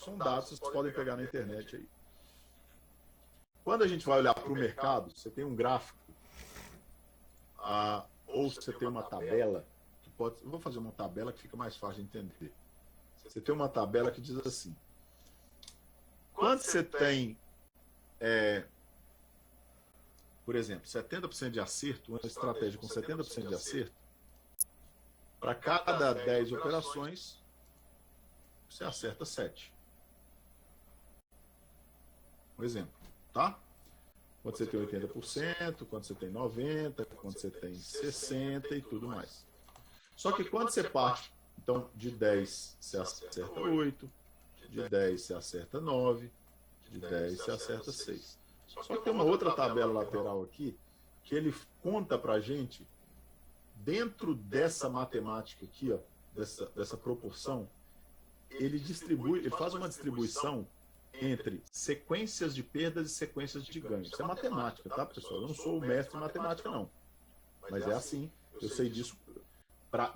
são dados que vocês podem pegar na internet aí. Quando a gente vai olhar para o mercado, você tem um gráfico, ou você tem uma tabela, eu vou fazer uma tabela que fica mais fácil de entender. Você tem uma tabela que diz assim, quando você tem, por exemplo, 70% de acerto, uma estratégia com 70% de acerto, para cada 10 operações, você acerta 7. Um exemplo, tá? Quando você tem 80%, quando você tem 90%, quando você tem 60% e tudo mais. Só que quando você parte, então, de 10 você acerta 8, de 10 você acerta 9, de 10 você acerta 6. Só que tem uma outra tabela lateral aqui, que ele conta pra gente, dentro dessa matemática aqui, ó, dessa proporção, ele faz uma distribuição entre sequências de perdas e sequências de ganhos. Isso é matemática, tá, pessoal? Eu não sou o mestre em matemática, não. Mas é assim, eu sei disso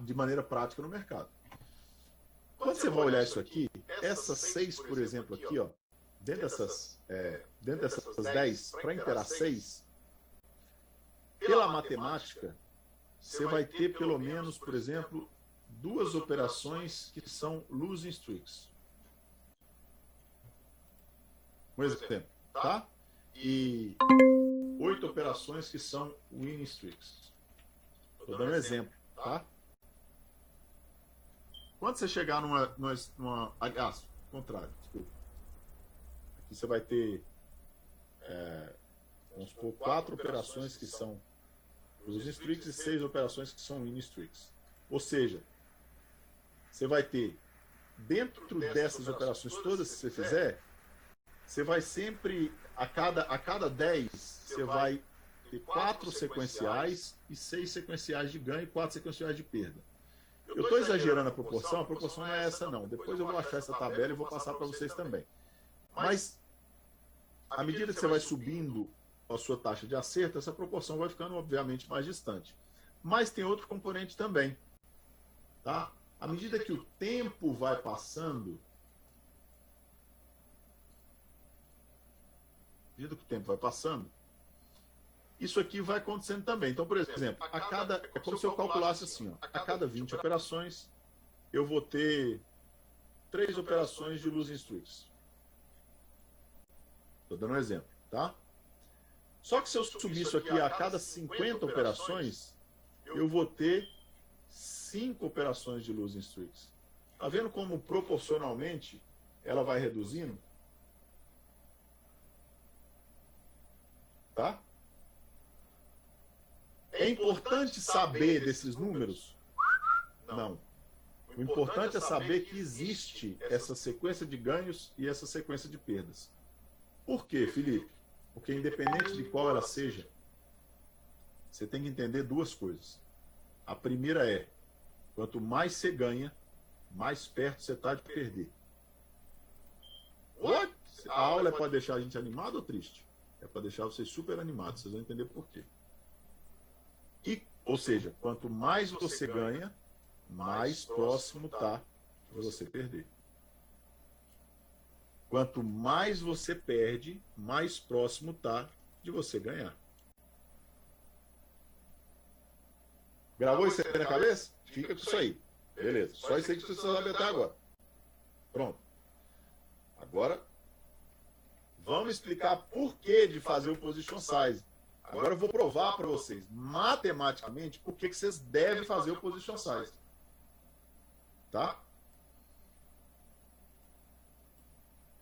de maneira prática no mercado. Quando você vai olhar isso aqui, essas 6, por exemplo, aqui, ó, dentro dessas 10, para interar 6, pela matemática, você vai ter pelo menos, por exemplo, 2 operações que são losing streaks. Um exemplo, tá? E 8 operações que são winning streaks. Estou dando um exemplo, tá? Quando você chegar aliás, contrário, desculpa. Aqui você vai ter, vamos supor, 4 operações que são losing streaks e 6 operações que são winning streaks. Ou seja, você vai ter, dentro dessas operações todas que você fizer, você vai sempre, a cada 10, você vai ter 4 sequenciais e 6 sequenciais de ganho e 4 sequenciais de perda. Eu estou exagerando a proporção não é essa não. Depois eu vou achar essa tabela e vou passar para vocês também. Mas, à medida que você vai subindo a sua taxa de acerto, essa proporção vai ficando, obviamente, mais distante. Mas tem outro componente também. Tá? À medida que o tempo vai passando, isso aqui vai acontecendo também. Então, por exemplo, é como se eu calculasse assim, ó, a cada 20 operações, eu vou ter 3 operações de losing streaks. Estou dando um exemplo, tá? Só que se eu subir isso aqui a cada 50 operações, eu vou ter 5 operações de losing streaks. Tá vendo como proporcionalmente ela vai reduzindo? Tá? É importante saber desses números? Não. O importante é saber que existe essa sequência de ganhos e essa sequência de perdas. Por quê, Felipe? Porque independente de qual ela seja, você tem que entender 2 coisas. A primeira é, quanto mais você ganha, mais perto você está de perder. What? A aula é para deixar a gente animado ou triste? É para deixar vocês super animados, vocês vão entender por quê. Ou seja, quanto mais você ganha, mais próximo está de você perder. Quanto mais você perde, mais próximo está de você ganhar. Gravou isso aí na cabeça? Fica com isso aí. Beleza. Só isso aí que você sabe até agora. Pronto. Agora, vamos explicar por que de fazer o position size. Agora eu vou provar para vocês, matematicamente, por que vocês devem fazer o position size. Tá?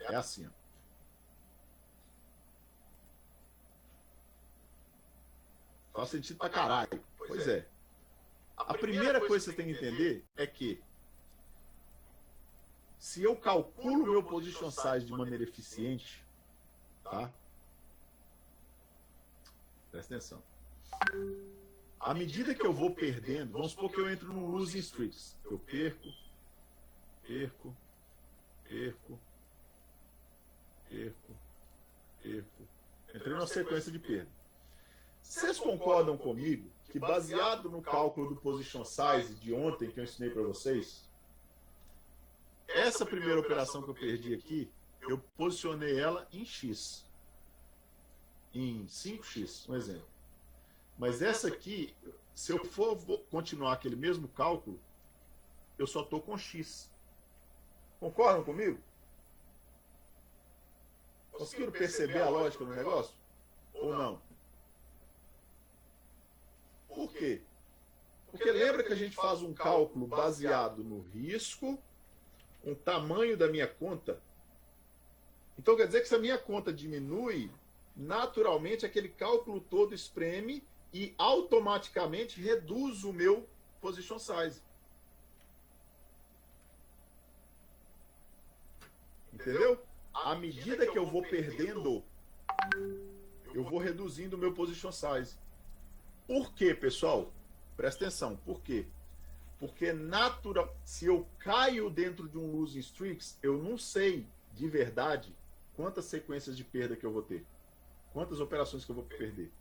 É assim, ó. Faz sentido pra caralho. Pois é. A primeira coisa que você tem que entender é que se eu calculo o meu position size de maneira eficiente, tá? Presta atenção. À medida que eu vou perdendo, vamos supor que eu entro num losing streaks. Eu perco. Entrei numa sequência de perda. Vocês concordam comigo que, baseado no cálculo do position size de ontem que eu ensinei para vocês, essa primeira operação que eu perdi aqui, eu posicionei ela em X. Em 5x, um exemplo. Mas essa aqui, se eu for continuar aquele mesmo cálculo, eu só estou com X. Concordam comigo? Conseguiram perceber a lógica do negócio? Ou não? Por quê? Porque lembra que a gente faz um cálculo baseado no risco, com o tamanho da minha conta? Então quer dizer que se a minha conta diminui, naturalmente aquele cálculo todo espreme e automaticamente reduz o meu position size. Entendeu? À medida que eu vou perdendo, eu vou reduzindo o meu position size. Por quê, pessoal? Presta atenção. Por quê? Porque se eu caio dentro de um losing streaks, eu não sei de verdade quantas sequências de perda que eu vou ter. Quantas operações que eu vou perder.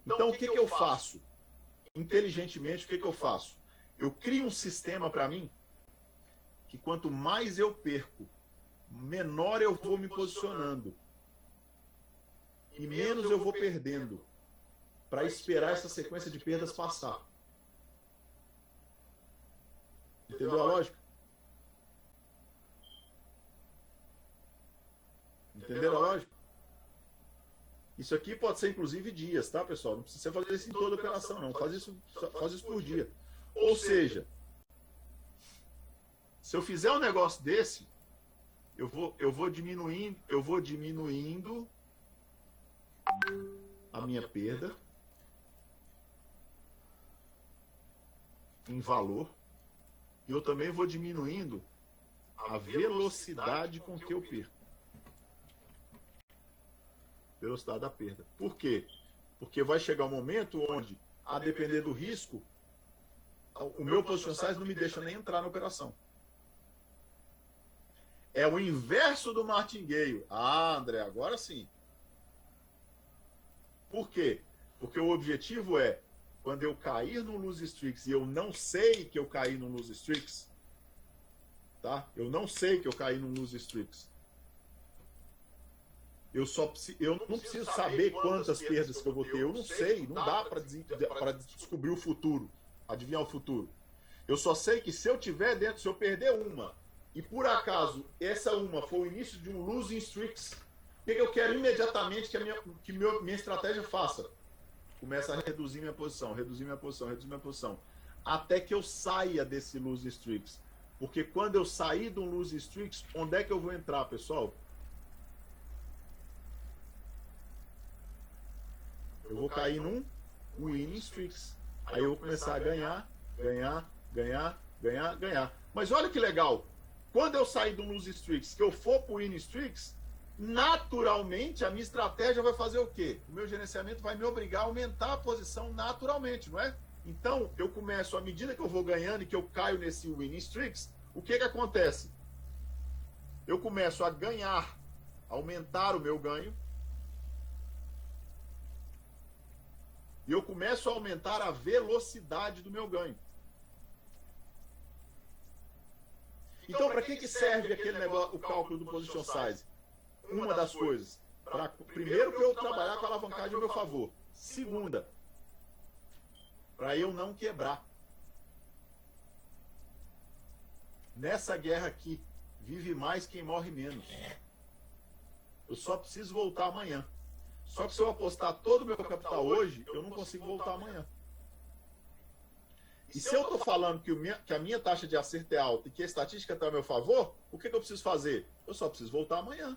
Então, o que eu faço? Inteligentemente, o que eu faço? Eu crio um sistema para mim que quanto mais eu perco, menor eu vou me posicionando. E menos eu vou perdendo. Para esperar essa sequência de perdas passar. Entendeu a lógica? Entenderam a lógica? Isso aqui pode ser inclusive dias, tá, pessoal? Não precisa fazer isso em toda operação, não. Faz isso por dia. Ou seja, se eu fizer um negócio desse, eu vou diminuindo a minha perda em valor, e eu também vou diminuindo a velocidade com que eu perco. Velocidade da perda. Por quê? Porque vai chegar um momento onde, a depender do risco, o meu position size não me deixa nem entrar na operação. É o inverso do martingale. Ah, André, agora sim. Por quê? Porque o objetivo é, quando eu cair no lose streaks e eu não sei que eu caí no lose streaks, tá? Eu não sei que eu caí no lose streaks. Eu não preciso saber quantas perdas que eu vou ter. Eu não sei, não dá para descobrir o futuro, adivinhar o futuro. Eu só sei que se eu tiver dentro, se eu perder uma, e por acaso essa uma for o início de um losing streaks, o que eu quero imediatamente que minha estratégia faça? Começa a reduzir minha posição, reduzir minha posição, reduzir minha posição, até que eu saia desse losing streaks. Porque quando eu sair de um losing streaks, onde é que eu vou entrar, pessoal? Eu vou cair num winning streaks. Aí eu vou começar a ganhar. Mas olha que legal. Quando eu sair do lose streaks, que eu for pro winning streaks, naturalmente a minha estratégia vai fazer o quê? O meu gerenciamento vai me obrigar a aumentar a posição naturalmente, não é? Então, eu começo, à medida que eu vou ganhando e que eu caio nesse winning streaks, o que acontece? Eu começo a ganhar, aumentar o meu ganho, e eu começo a aumentar a velocidade do meu ganho. Então, para que serve aquele negócio, o cálculo do position size? Uma das coisas. Primeiro, para eu trabalhar com a alavancagem ao meu favor. Segunda, para eu não quebrar. Nessa guerra aqui, vive mais quem morre menos. Eu só preciso voltar amanhã. Só que se eu apostar todo o meu capital hoje, eu não consigo voltar amanhã. E se eu estou falando que a minha taxa de acerto é alta e que a estatística está a meu favor, o que eu preciso fazer? Eu só preciso voltar amanhã.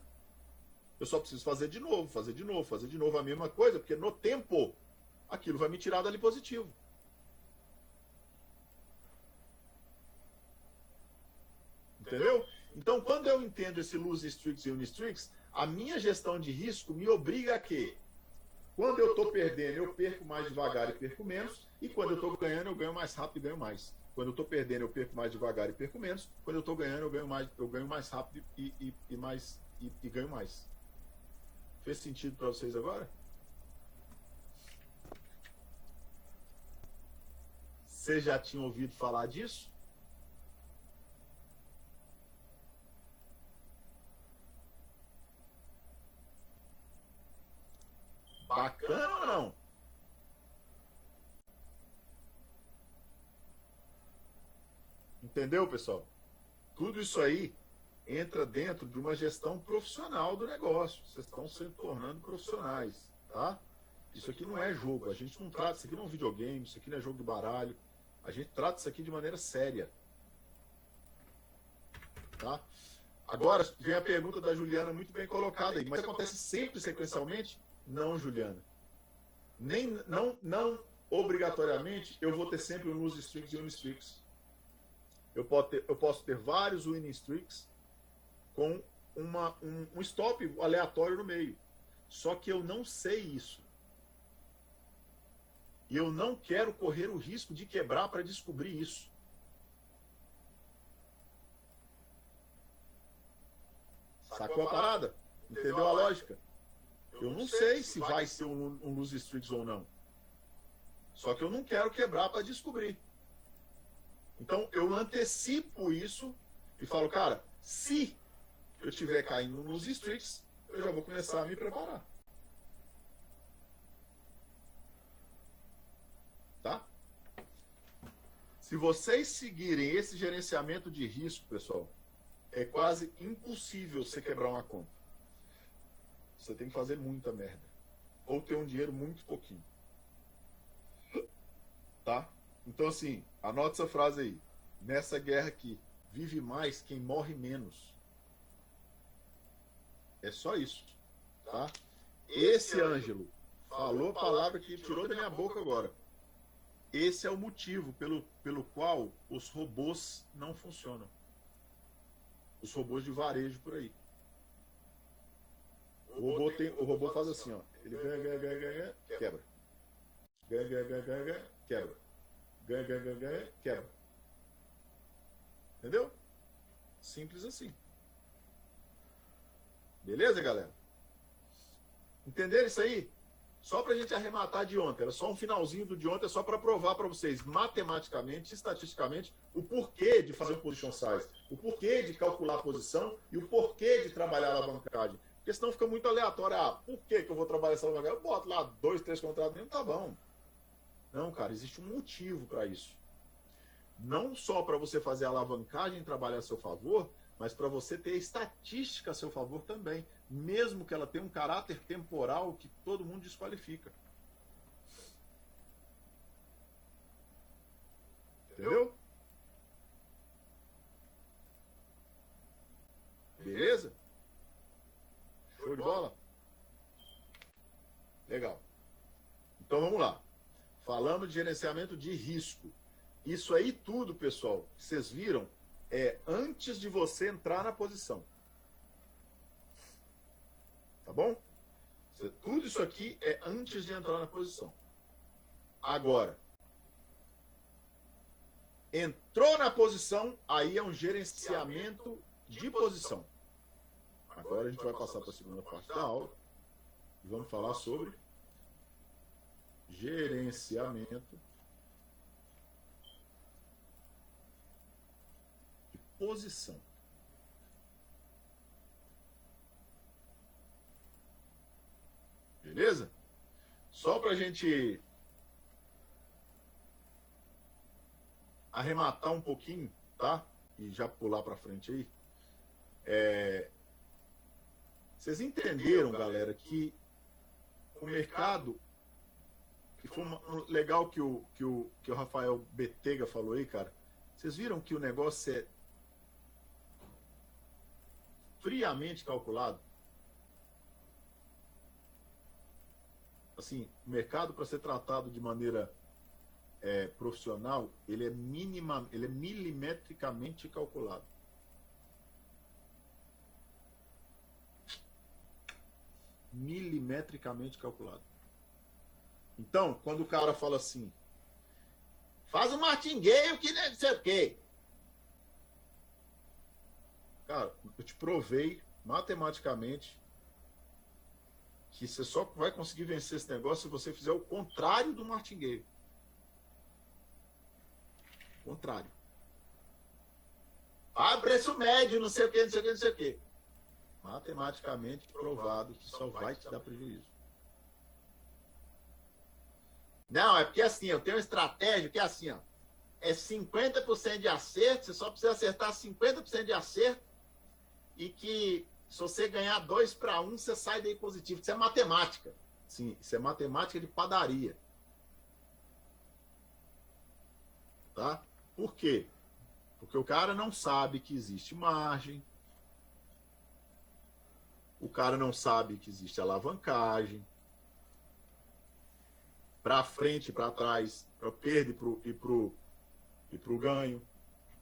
Eu só preciso fazer de novo a mesma coisa, porque no tempo, aquilo vai me tirar dali positivo. Entendeu? Então, quando eu entendo esse lose streaks e uni streaks, a minha gestão de risco me obriga a quê? Quando eu estou perdendo, eu perco mais devagar e perco menos. E quando eu estou ganhando, eu ganho mais rápido e ganho mais. Quando eu estou perdendo, eu perco mais devagar e perco menos. Quando eu estou ganhando, eu ganho mais rápido e ganho mais. Fez sentido para vocês agora? Vocês já tinham ouvido falar disso? Bacana ou não? Entendeu, pessoal? Tudo isso aí entra dentro de uma gestão profissional do negócio. Vocês estão se tornando profissionais, tá? Isso aqui não é jogo. A gente não trata isso aqui não é um videogame, isso aqui não é jogo de baralho. A gente trata isso aqui de maneira séria. Tá? Agora, vem a pergunta da Juliana muito bem colocada aí. Mas acontece sempre sequencialmente? Não, Juliana. Não obrigatoriamente eu vou ter sempre um lose streaks e win streaks. Eu posso ter vários winning streaks com um stop aleatório no meio. Só que eu não sei isso. E eu não quero correr o risco de quebrar para descobrir isso. Sacou a parada? Entendeu a lógica? Eu não sei se vai ser um lose streaks ou não. Só que eu não quero quebrar para descobrir. Então eu antecipo isso e falo, cara, se eu estiver caindo nos streaks, eu já vou começar a me preparar. Tá? Se vocês seguirem esse gerenciamento de risco, pessoal, é quase impossível você quebrar uma conta. Você tem que fazer muita merda. Ou ter um dinheiro muito pouquinho. Tá? Então, assim, anote essa frase aí. Nessa guerra aqui, vive mais quem morre menos. É só isso. Tá? Esse Ângelo falou a palavra que tirou da minha boca agora. Esse é o motivo pelo qual os robôs não funcionam. Os robôs de varejo por aí. O robô faz assim, ó. Ele ganha, quebra. Ganha, quebra. Ganha, quebra. Entendeu? Simples assim. Beleza, galera? Entenderam isso aí? Só para a gente arrematar de ontem. Era só um finalzinho do de ontem, só para provar para vocês, matematicamente, estatisticamente, o porquê de fazer o position size, o porquê de calcular a posição e o porquê de trabalhar a alavancagem. Porque senão fica muito aleatório. Ah, por que eu vou trabalhar essa alavancagem? Eu boto lá 2, 3 contratos mesmo, tá bom. Não, cara, existe um motivo para isso. Não só para você fazer a alavancagem trabalhar a seu favor, mas para você ter estatística a seu favor também, mesmo que ela tenha um caráter temporal que todo mundo desqualifica. Entendeu? Beleza? Show de bola? Legal. Então vamos lá. Falamos de gerenciamento de risco. Isso aí tudo, pessoal, que vocês viram, é antes de você entrar na posição. Tá bom? Tudo isso aqui é antes de entrar na posição. Agora, entrou na posição, aí é um gerenciamento de posição. Agora a gente vai passar para a segunda parte da aula e vamos falar sobre gerenciamento de posição. Beleza? Só para a gente arrematar um pouquinho, tá? E já pular para frente aí. Vocês entenderam, galera, que o mercado, que foi legal que o Rafael Betega falou aí, cara. Vocês viram que o negócio é friamente calculado? Assim, o mercado, para ser tratado de maneira profissional, ele é milimetricamente calculado. Milimetricamente calculado. Então, quando o cara fala assim, faz um martingale que não sei o quê. Cara, eu te provei matematicamente que você só vai conseguir vencer esse negócio se você fizer o contrário do martingale. Contrário. Ah, preço médio, não sei o que, não sei o que, não sei o que. Matematicamente provado que só vai te dar prejuízo. Não, é porque assim, eu tenho uma estratégia que é assim, ó. É 50% de acerto, você só precisa acertar 50% de acerto e que se você ganhar 2-1, você sai daí positivo. Isso é matemática. Sim, isso é matemática de padaria. Tá? Por quê? Porque o cara não sabe que existe margem, o cara não sabe que existe alavancagem, para frente, para trás, para perda e para o ganho.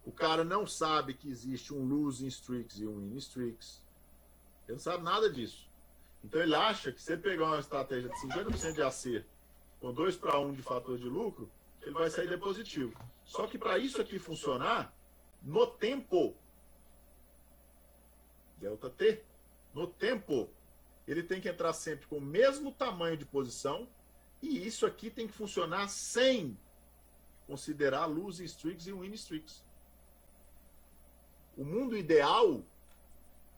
O cara não sabe que existe um losing streaks e um winning streaks. Ele não sabe nada disso. Então ele acha que se ele pegar uma estratégia de 50% de acerto com 2-1 de fator de lucro, ele vai sair positivo. Só que para isso aqui funcionar, no tempo, delta T, no tempo, ele tem que entrar sempre com o mesmo tamanho de posição e isso aqui tem que funcionar sem considerar losing streaks e winning streaks. O mundo ideal,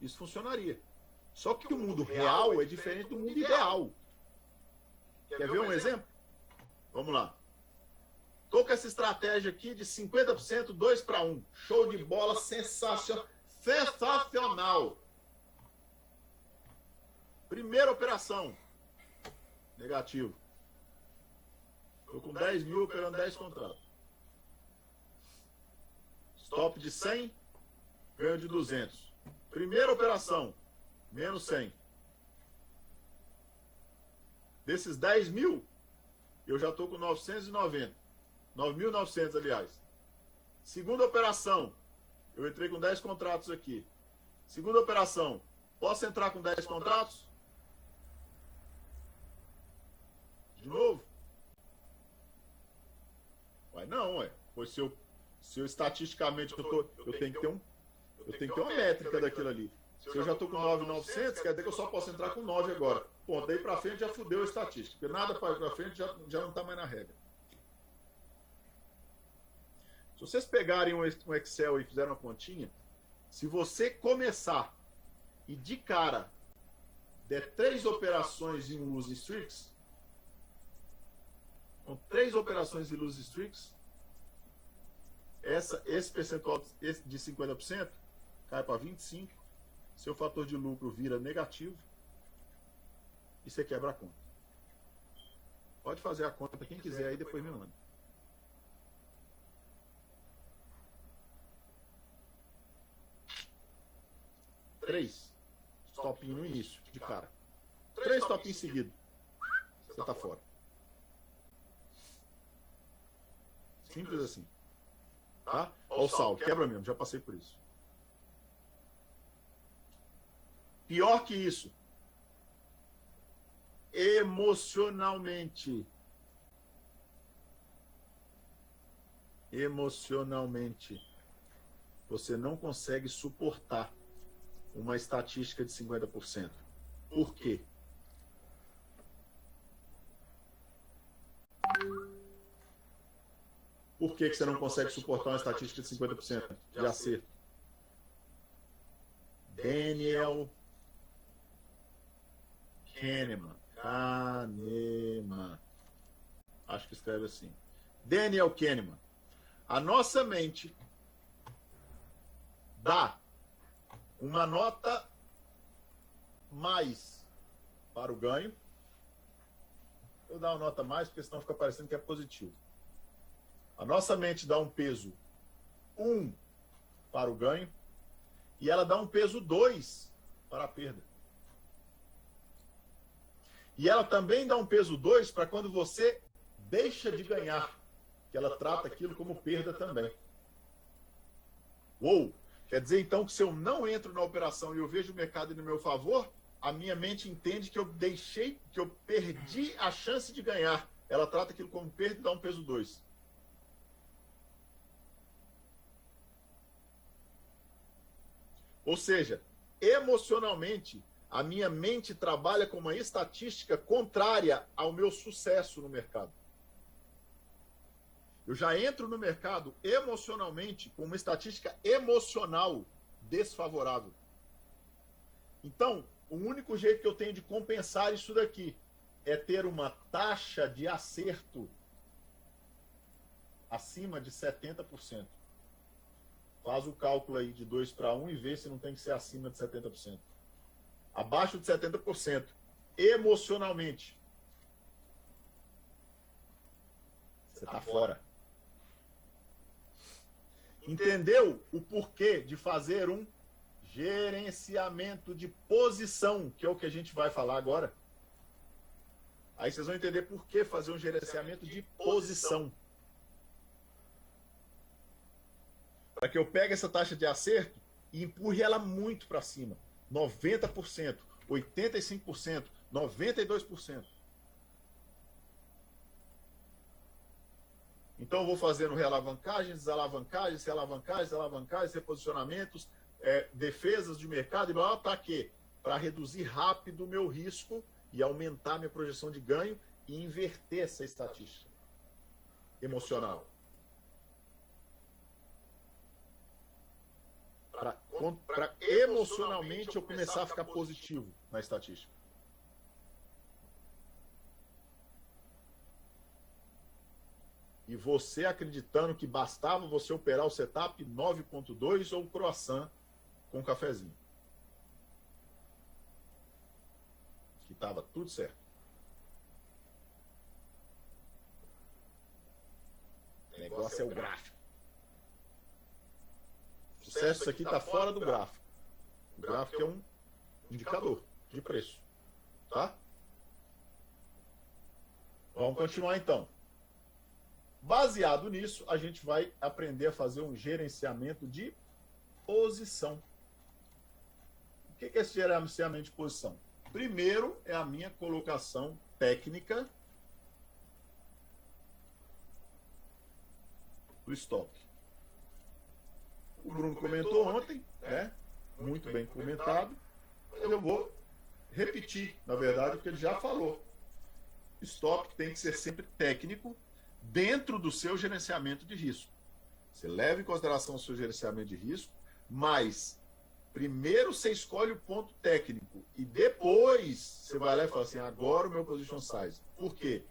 isso funcionaria. Só que o mundo real é diferente do mundo ideal. Quer ver um exemplo? Vamos lá. Estou com essa estratégia aqui de 50%, 2-1. Show de bola, sensacional. Sensacional. Primeira operação. Negativo. Estou com 10 mil operando 10 contratos. Stop de 100, ganho de 200. Primeira operação, menos 100. Desses 10 mil, eu já estou com 990. 9.900, aliás. Segunda operação, eu entrei com 10 contratos aqui. Segunda operação, posso entrar com 10 contratos? De novo? Ué, não, ué. Pois se eu estatisticamente eu tenho que ter uma métrica daquilo ali. Se eu já estou com 9.900, quer dizer que eu só posso entrar com 9 agora. Pô, daí para frente já fudeu a estatística. Porque nada para frente já não está mais na regra. Se vocês pegarem um Excel e fizerem uma continha, se você começar e de cara der 3 operações em losing streaks, com 3 operações em losing streaks, esse percentual de 50% cai para 25%, seu fator de lucro vira negativo e você quebra a conta. Pode fazer a conta quem quiser aí, depois me manda. Três stopinhos no início, de cara. 3 stopinhos seguidos. Você está fora. Simples assim. Tá? Olha o saldo, quebra mesmo, já passei por isso. Pior que isso, emocionalmente, você não consegue suportar uma estatística de 50%. Por quê? Por que você não consegue suportar uma estatística de 50% de acerto? Daniel Kahneman. Acho que escreve assim. Daniel Kahneman. A nossa mente dá uma nota mais para o ganho. Eu dar uma nota mais, porque senão fica parecendo que é positivo. A nossa mente dá um peso 1 para o ganho e ela dá um peso 2 para a perda. E ela também dá um peso 2 para quando você deixa de ganhar, que ela trata aquilo como perda também. Uou! Quer dizer então que se eu não entro na operação e eu vejo o mercado no meu favor, a minha mente entende que eu perdi a chance de ganhar. Ela trata aquilo como perda e dá um peso 2. Ou seja, emocionalmente, a minha mente trabalha com uma estatística contrária ao meu sucesso no mercado. Eu já entro no mercado emocionalmente com uma estatística emocional desfavorável. Então, o único jeito que eu tenho de compensar isso daqui é ter uma taxa de acerto acima de 70%. Faz o cálculo aí de 2 para 1 e vê se não tem que ser acima de 70%. Abaixo de 70%, emocionalmente, você está fora. Entendeu o porquê de fazer um gerenciamento de posição, que é o que a gente vai falar agora? Aí vocês vão entender por que fazer um gerenciamento de posição. Para que eu pegue essa taxa de acerto e empurre ela muito para cima. 90%, 85%, 92%. Então eu vou fazendo realavancagens, desalavancagens, realavancagens, desalavancagens, reposicionamentos, defesas de mercado e blá, blá, para quê? Para reduzir rápido o meu risco e aumentar minha projeção de ganho e inverter essa estatística emocional. Para emocionalmente eu começar a ficar positivo na estatística. E você acreditando que bastava você operar o setup 9.2 ou o croissant com um cafezinho. Que estava tudo certo. O negócio é o gráfico. O sucesso disso aqui está fora do gráfico. O gráfico é um indicador de preço. Tá? Vamos continuar então. Baseado nisso, a gente vai aprender a fazer um gerenciamento de posição. O que é esse gerenciamento de posição? Primeiro é a minha colocação técnica do stop. O Bruno comentou ontem, muito bem comentado. Eu vou repetir, na verdade, o que ele já falou. Stop tem que ser sempre técnico dentro do seu gerenciamento de risco. Você leva em consideração o seu gerenciamento de risco, mas primeiro você escolhe o ponto técnico e depois você vai lá e fala assim, agora o meu position size. Por quê?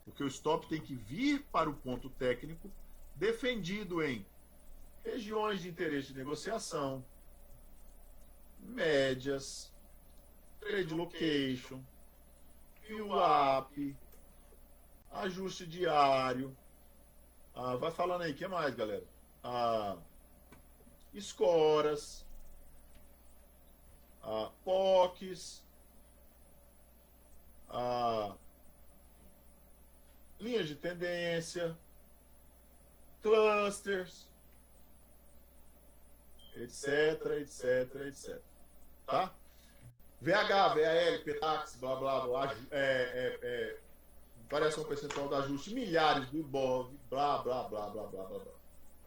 Porque o stop tem que vir para o ponto técnico defendido em regiões de interesse de negociação, médias, trade location, VWAP, ajuste diário. Vai falando aí, o que mais, galera? Escoras, POCs, linhas de tendência, clusters, etc, etc, etc. Tá? VH, VAL, PTAX, blá, blá, blá, variação percentual do ajuste, milhares do IBOV, blá, blá, blá, blá, blá, blá.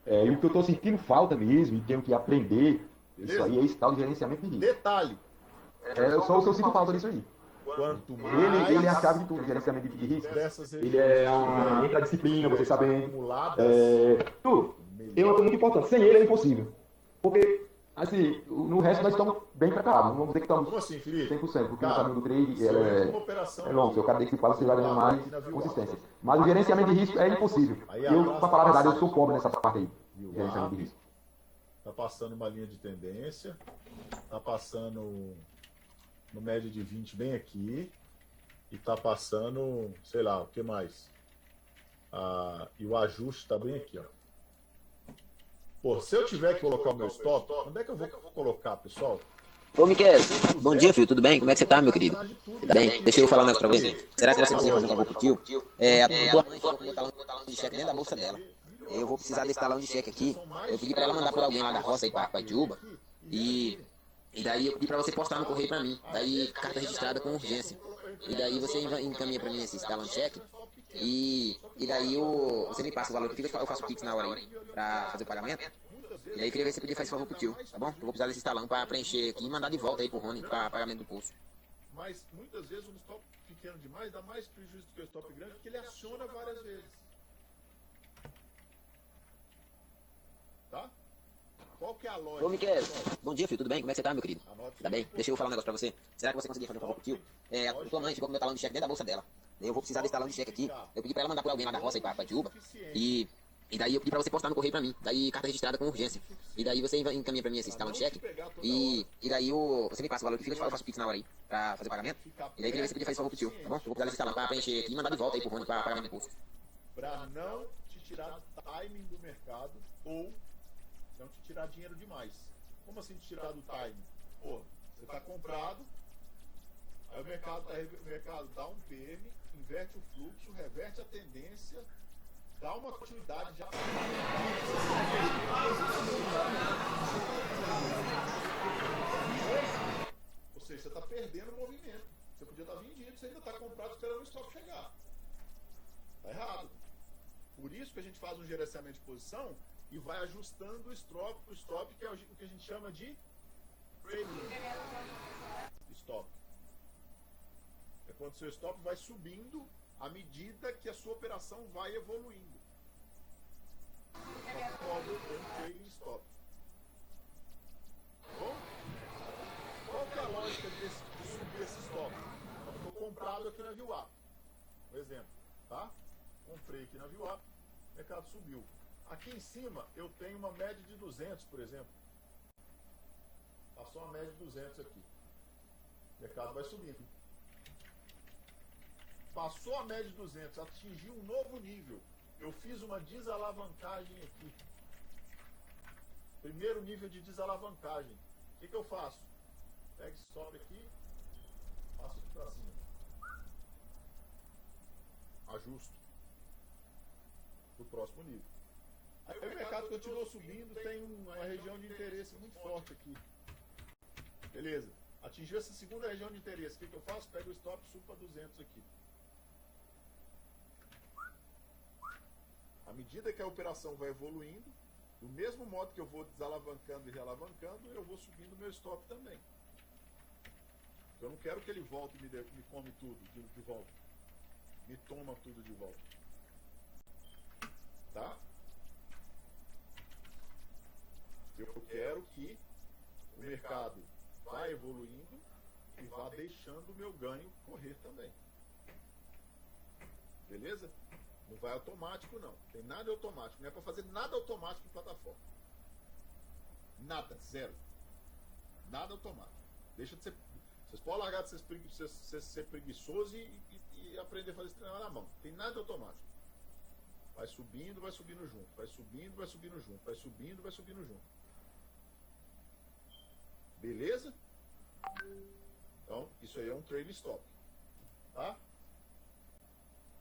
E o que eu estou sentindo falta mesmo, e tenho que aprender, isso aí é esse tal de gerenciamento de risco. Detalhe. Só o que eu sinto falta disso aí. Quanto mais... Ele é a chave de tudo, gerenciamento de risco. Ele é entre a disciplina, você sabendo. Tem uma coisa muito importante, sem ele é impossível. Porque, assim, no resto nós estamos bem preparados. Não vamos dizer que estamos Como assim, Felipe? 100%, porque o caminho do trade é longo. Se o cara identificar, você vai ganhar mais consistência. Mas o gerenciamento de risco é impossível. Eu, para falar a verdade, eu sou pobre nessa parte aí. Gerenciamento de risco. Está passando uma linha de tendência. Está passando no médio de 20 bem aqui. E está passando, sei lá, o que mais? E o ajuste está bem aqui, ó. Pô, se eu tiver que colocar o meu stop, onde é que eu vou colocar, pessoal? Ô, Miquel, bom dia, filho, tudo bem? Como é que você tá, meu querido? Tá bem? Deixa eu falar um negócio pra você. Será que você consegue fazer um favor pro tio? A tua mãe falou que botar talão de cheque dentro da bolsa dela. Eu vou precisar desse talão de cheque aqui. Eu pedi pra ela mandar por alguém lá da roça aí pra Itiúba. E daí eu pedi pra você postar no correio pra mim. Daí, carta registrada com urgência. E daí você encaminha pra mim esse talão de cheque. E daí você me passa o valor que fica, eu faço o Pix na hora aí pra fazer o pagamento. E aí eu queria ver se você podia fazer favor pro tio, tá bom? Eu vou precisar desse talão pra preencher aqui e mandar de volta aí pro Rony pra pagamento do pulso. Mas muitas vezes um stop pequeno demais dá mais prejuízo do que o stop grande, porque ele aciona várias vezes. Tá? Qual que é a lógica? Ô, Miquel, bom dia, filho, tudo bem? Como é que você tá, meu querido? Tá bem? Deixa eu falar um negócio pra você. Será que você conseguia fazer um favor pro tio? A tua mãe ficou com meu talão de cheque dentro da bolsa dela. Eu vou precisar desse talão de cheque aqui. Eu pedi pra ela mandar por alguém lá da roça aí pra Itiúba. E E daí eu pedi pra você postar no correio pra mim. Daí carta registrada com urgência. E daí você encaminha pra mim esse talão de cheque. E daí você me passa o valor que fica, eu faço o Pix na hora aí, pra fazer o pagamento. E daí queria ver se você podia fazer esse favor pro tio, tá bom? Eu vou precisar desse talão pra preencher aqui e mandar de volta aí pro Rony pra pagamento de imposto. Pra não te tirar do timing do mercado ou não te tirar dinheiro demais. Como assim te tirar do timing? Pô, você tá comprado, aí o mercado dá um PM, inverte o fluxo, reverte a tendência, dá uma continuidade já. Ou seja, você está perdendo o movimento. Você podia estar vendido, você ainda está comprado esperando o stop chegar. Está errado. Por isso que a gente faz um gerenciamento de posição e vai ajustando o stop que é o que a gente chama de trailing stop. É quando o seu stop vai subindo à medida que a sua operação vai evoluindo. Um trailing stop. Bom? Qual que é a lógica de subir esse stop? Eu estou comprado aqui na VWAP. Por exemplo, tá? Comprei aqui na VWAP, o mercado subiu. Aqui em cima eu tenho uma média de 200, por exemplo. Passou uma média de 200 aqui. O mercado vai subindo. Passou a média de 200, atingiu um novo nível. Eu fiz uma desalavancagem aqui. Primeiro nível de desalavancagem. O que eu faço? Pega esse stop aqui, passo aqui para cima. Ajusto. Do próximo nível. Aí o mercado continuou subindo, tem uma região de interesse muito forte aqui. Beleza. Atingiu essa segunda região de interesse. O que eu faço? Pego o stop e subo para 200 aqui. À medida que a operação vai evoluindo, do mesmo modo que eu vou desalavancando e realavancando, eu vou subindo o meu stop também. Eu não quero que ele volte e me come tudo de volta. Me toma tudo de volta. Tá? Eu quero que o mercado vá evoluindo e vá deixando o meu ganho correr também. Beleza? Não vai automático, não. Tem nada automático. Não é para fazer nada automático em plataforma. Nada. Zero. Nada automático. Deixa de ser... Vocês podem largar de ser preguiçoso e aprender a fazer esse trabalho na mão. Tem nada automático. Vai subindo junto. Vai subindo junto. Vai subindo junto. Beleza? Então, isso aí é um trailing stop. Tá?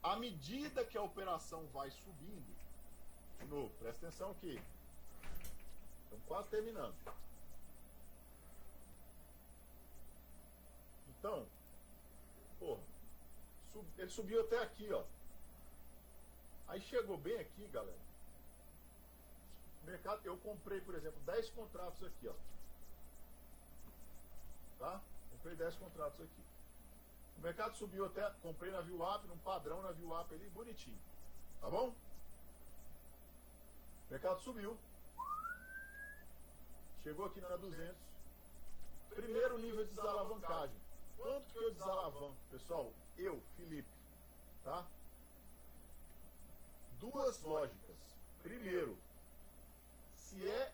À medida que a operação vai subindo, de novo, presta atenção aqui. Estamos quase terminando. Então, porra, ele subiu até aqui, ó. Aí chegou bem aqui, galera. O mercado, eu comprei, por exemplo, 10 contratos aqui, ó. Tá? Comprei 10 contratos aqui. O mercado subiu até, comprei na VWAP, num padrão na VWAP ali, bonitinho. Tá bom? O mercado subiu. Chegou aqui na 200. Primeiro nível de desalavancagem. Quanto que eu desalavanco? Pessoal, eu, Felipe, tá? Duas lógicas. Primeiro, se é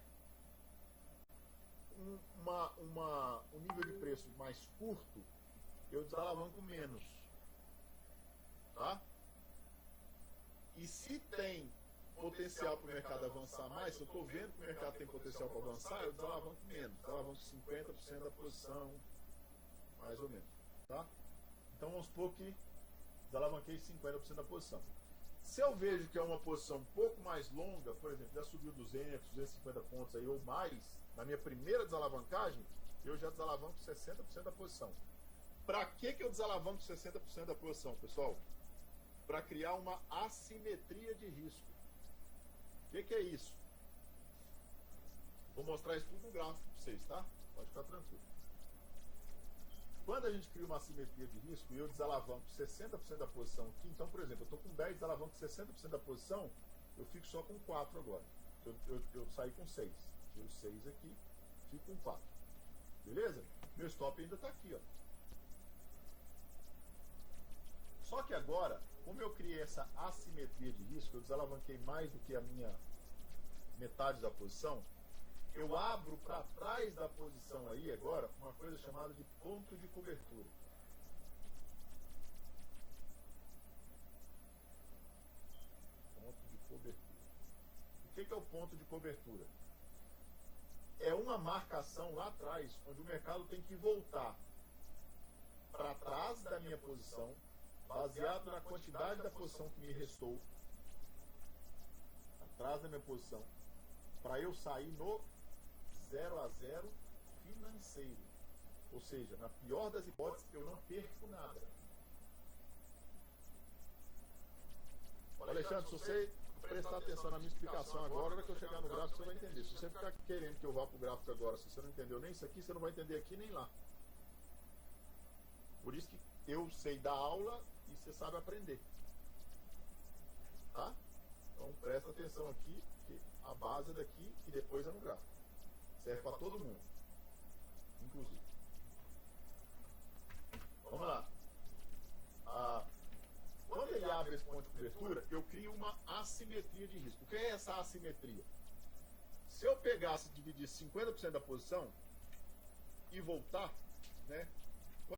um nível de preço mais curto, eu desalavanco menos. Tá? E se tem potencial para o mercado avançar mais, se eu estou vendo que o mercado tem potencial para avançar, eu desalavanco menos. Desalavanco 50% da posição, mais ou menos. Tá? Então vamos supor que desalavanquei 50% da posição. Se eu vejo que é uma posição um pouco mais longa, por exemplo, já subiu 200, 250 pontos aí ou mais, na minha primeira desalavancagem, eu já desalavanco 60% da posição. Para que eu desalavanco 60% da posição, pessoal? Para criar uma assimetria de risco. O que é isso? Vou mostrar isso tudo no gráfico para vocês, tá? Pode ficar tranquilo. Quando a gente cria uma assimetria de risco e eu desalavanco 60% da posição aqui, então, por exemplo, eu estou com 10, desalavanco 60% da posição, eu fico só com 4 agora. Eu saí com 6. Tiro 6 aqui, fico com 4. Beleza? Meu stop ainda está aqui, ó. Só que agora Como eu criei essa assimetria de risco, eu desalavanquei mais do que a minha metade da posição, eu abro para trás da posição aí agora uma coisa chamada de ponto de cobertura. Ponto de cobertura. O que é o ponto de cobertura? É uma marcação lá atrás, onde o mercado tem que voltar para trás da minha posição, baseado na quantidade da posição que me restou, atrás da minha posição, para eu sair no 0 a 0 financeiro. Ou seja, na pior das hipóteses, eu não perco nada. Alexandre, se você prestar atenção na minha explicação agora, na hora que eu chegar no gráfico, você vai entender. Se você ficar querendo que eu vá para o gráfico agora, se você não entendeu nem isso aqui, você não vai entender aqui nem lá. Por isso que eu sei dar aula e você sabe aprender. Tá? Então presta atenção aqui, que a base é daqui e depois é no gráfico. Serve para todo mundo, inclusive. Vamos lá. Quando ele abre esse ponto de cobertura, eu crio uma assimetria de risco. O que é essa assimetria? Se eu pegasse e dividisse 50% da posição e voltar, né,